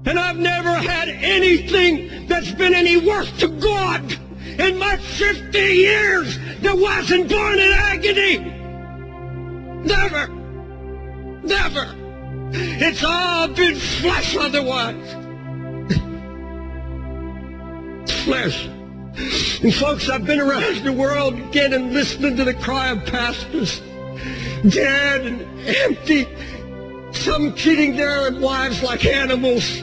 And I've never had anything that's been any worth to God in my 50 years that wasn't born in agony. Never. Never. It's all been flesh otherwise. Flesh. And folks, I've been around the world again and listening to the cry of pastors, dead and empty, some treating their wives like animals.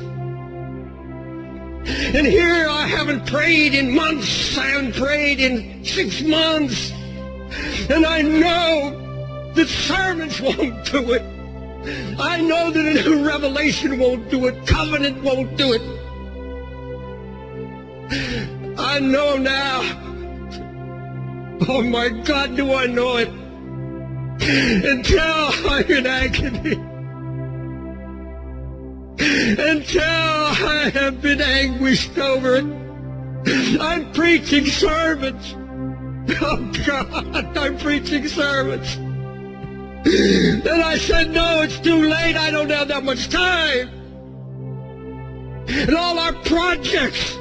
And here I haven't prayed in months, I haven't prayed in 6 months. And I know that sermons won't do it. I know that a new revelation won't do it. Covenant won't do it. I know now. Oh my God, do I know it. Until I'm in agony. Until I have been anguished over it. I'm preaching sermons. Oh God, I'm preaching sermons. Then I said, no, it's too late. I don't have that much time. And all our projects,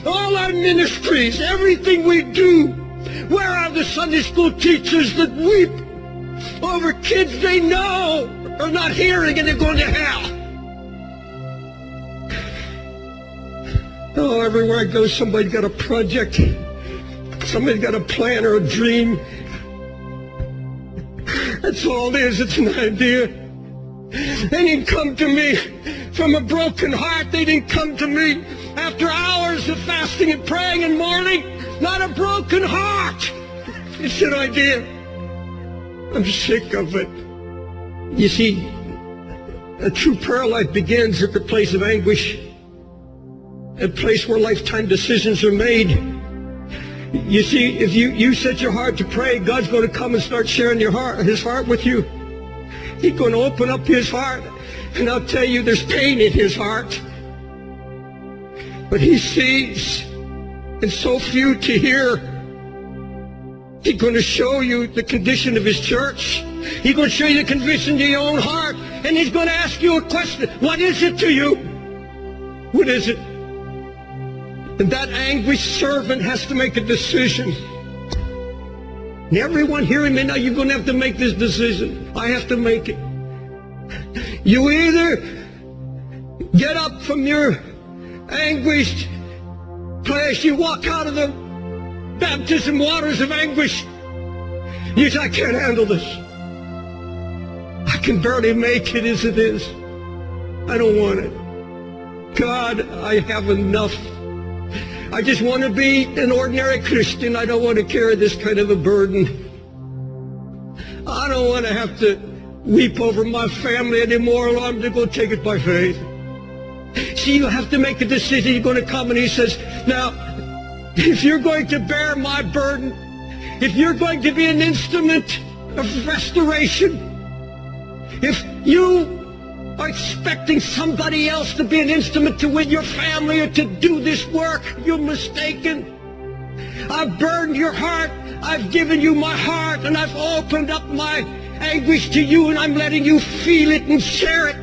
all our ministries, everything we do, where are the Sunday school teachers that weep over kids they know are not hearing and they're going to hell? Oh, everywhere I go, somebody's got a project. Somebody's got a plan or a dream. That's all it is. It's an idea. They didn't come to me from a broken heart. They didn't come to me after hours of fasting and praying and mourning. Not a broken heart. It's an idea. I'm sick of it. You see, a true prayer life begins at the place of anguish, a place where lifetime decisions are made. You see, if you set your heart to pray, God's going to come and start sharing His heart with you. He's going to open up His heart. And I'll tell you, there's pain in His heart. But He sees, and so few to hear. He's going to show you the condition of His church. He's going to show you the condition of your own heart. And He's going to ask you a question. What is it to you? What is it? And that anguished servant has to make a decision. And everyone hearing me now, you're going to have to make this decision. I have to make it. You either get up from your anguished place, you walk out of the baptism waters of anguish. You say, I can't handle this. I can barely make it as it is. I don't want it. God, I have enough. I just want to be an ordinary Christian. I don't want to carry this kind of a burden. I don't want to have to weep over my family anymore. I'm going to take it by faith. See, you have to make a decision. You're going to come and He says, now, if you're going to bear my burden, if you're going to be an instrument of restoration, if you are expecting somebody else to be an instrument to win your family or to do this work, you're mistaken. I've burdened your heart. I've given you my heart, and I've opened up my anguish to you, and I'm letting you feel it and share it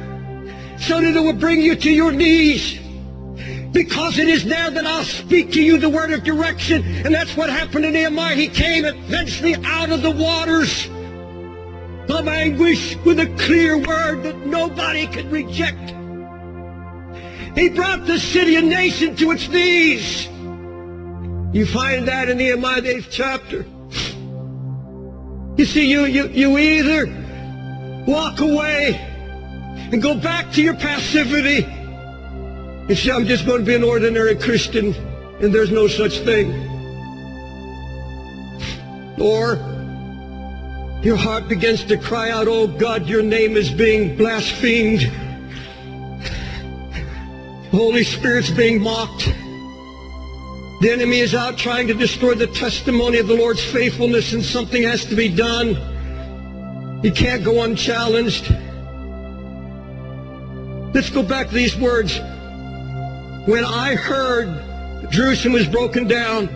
so that it will bring you to your knees. Because it is there that I'll speak to you the word of direction. And that's what happened to Nehemiah. He came eventually out of the waters of anguish with a clear word that nobody could reject. He brought the city and nation to its knees. You find that in Nehemiah, the 8th chapter. You see, you either walk away and go back to your passivity and say, I'm just going to be an ordinary Christian, and there's no such thing. Or your heart begins to cry out, oh God, your name is being blasphemed. The Holy Spirit's being mocked. The enemy is out trying to destroy the testimony of the Lord's faithfulness, and something has to be done. You can't go unchallenged. Let's go back to these words. When I heard Jerusalem was broken down,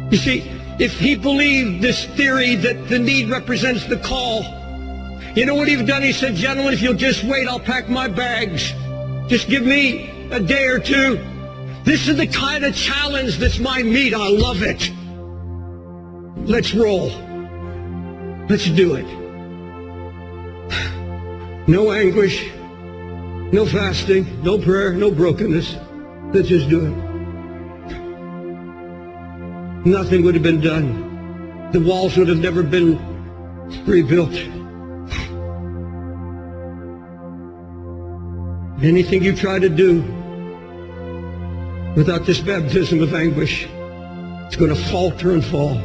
you see, if he believed this theory that the need represents the call, You know what he's done? He said, gentlemen, if you'll just wait, I'll pack my bags. Just give me a day or two. This is the kind of challenge that's my meat. I love it. Let's roll. Let's do it. No anguish, no fasting, no prayer, no brokenness. Let's just do it. Nothing would have been done. The walls would have never been rebuilt. Anything you try to do without this baptism of anguish, it's going to falter and fall.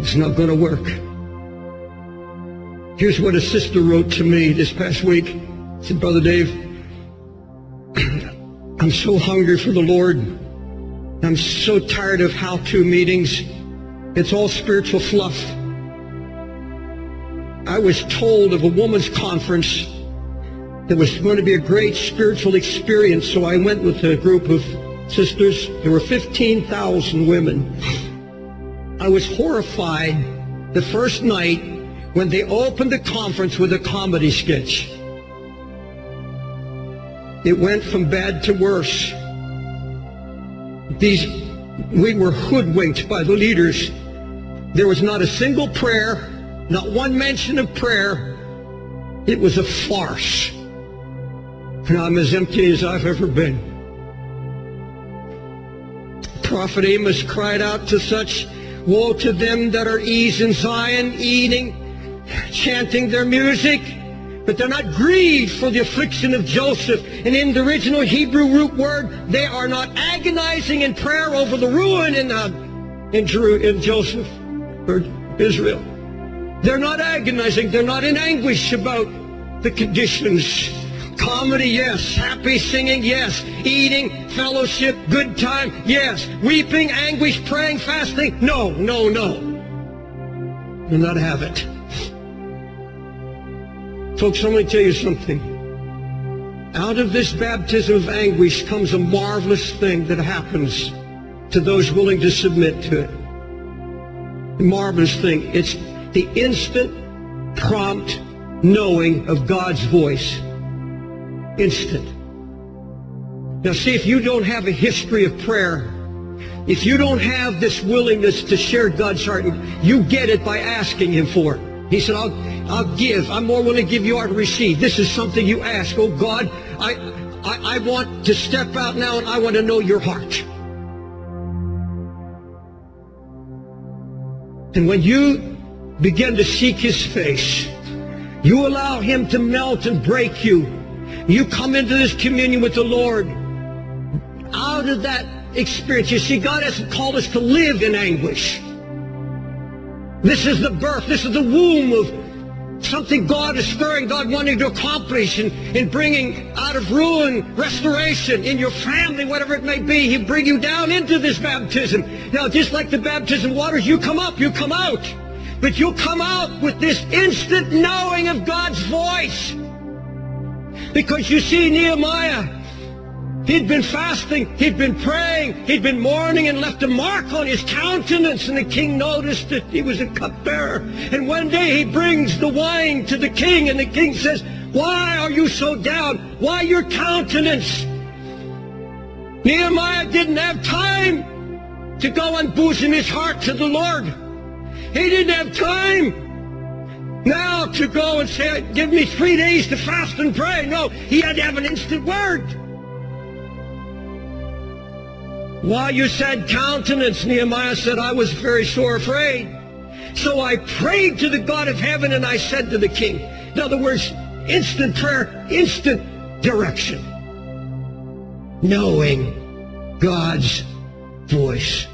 It's not going to work. Here's what a sister wrote to me this past week. She said, Brother Dave, I'm so hungry for the Lord. I'm so tired of how-to meetings. It's all spiritual fluff. I was told of a women's conference that was going to be a great spiritual experience, so I went with a group of sisters. There were 15,000 women. I was horrified the first night when they opened the conference with a comedy sketch. It went from bad to worse. We were hoodwinked by the leaders. There was not a single prayer, not one mention of prayer. It was a farce. And I'm as empty as I've ever been. Prophet Amos cried out to such, woe to them that are ease in Zion, eating, chanting their music, but they're not grieved for the affliction of Joseph. And in the original Hebrew root word, they are not agonizing in prayer over the ruin in Joseph or Israel. They're not agonizing. They're not in anguish about the conditions. Comedy, yes. Happy singing, yes. Eating, fellowship, good time, yes. Weeping, anguish, praying, fasting, no, no, no. Do not have it. Folks, let me tell you something. Out of this baptism of anguish comes a marvelous thing that happens to those willing to submit to it. A marvelous thing. It's the instant, prompt knowing of God's voice. Instant. Now see, if you don't have a history of prayer, if you don't have this willingness to share God's heart, you get it by asking Him for it. He said, I'll give. I'm more willing to give you are to receive. This is something you ask. Oh God, I want to step out now and I want to know your heart. And when you begin to seek His face, you allow Him to melt and break you. You come into this communion with the Lord. Out of that experience, you see, God hasn't called us to live in anguish. This is the birth, this is the womb of something God is stirring, God wanting to accomplish in bringing out of ruin, restoration in your family, whatever it may be. He'll bring you down into this baptism. Now, just like the baptism waters, you come up, you come out. But you'll come out with this instant knowing of God's voice. Because you see, Nehemiah, he'd been fasting, he'd been praying, he'd been mourning and left a mark on his countenance, and the king noticed that he was a cupbearer. And one day he brings the wine to the king, and the king says, why are you so down? Why your countenance? Nehemiah didn't have time to go and bosom his heart to the Lord. He didn't have time now to go and say, give me 3 days to fast and pray. No, he had to have an instant word. Why you said countenance? Nehemiah said, I was very sore afraid. So I prayed to the God of heaven, and I said to the king. In other words, instant prayer, instant direction. Knowing God's voice.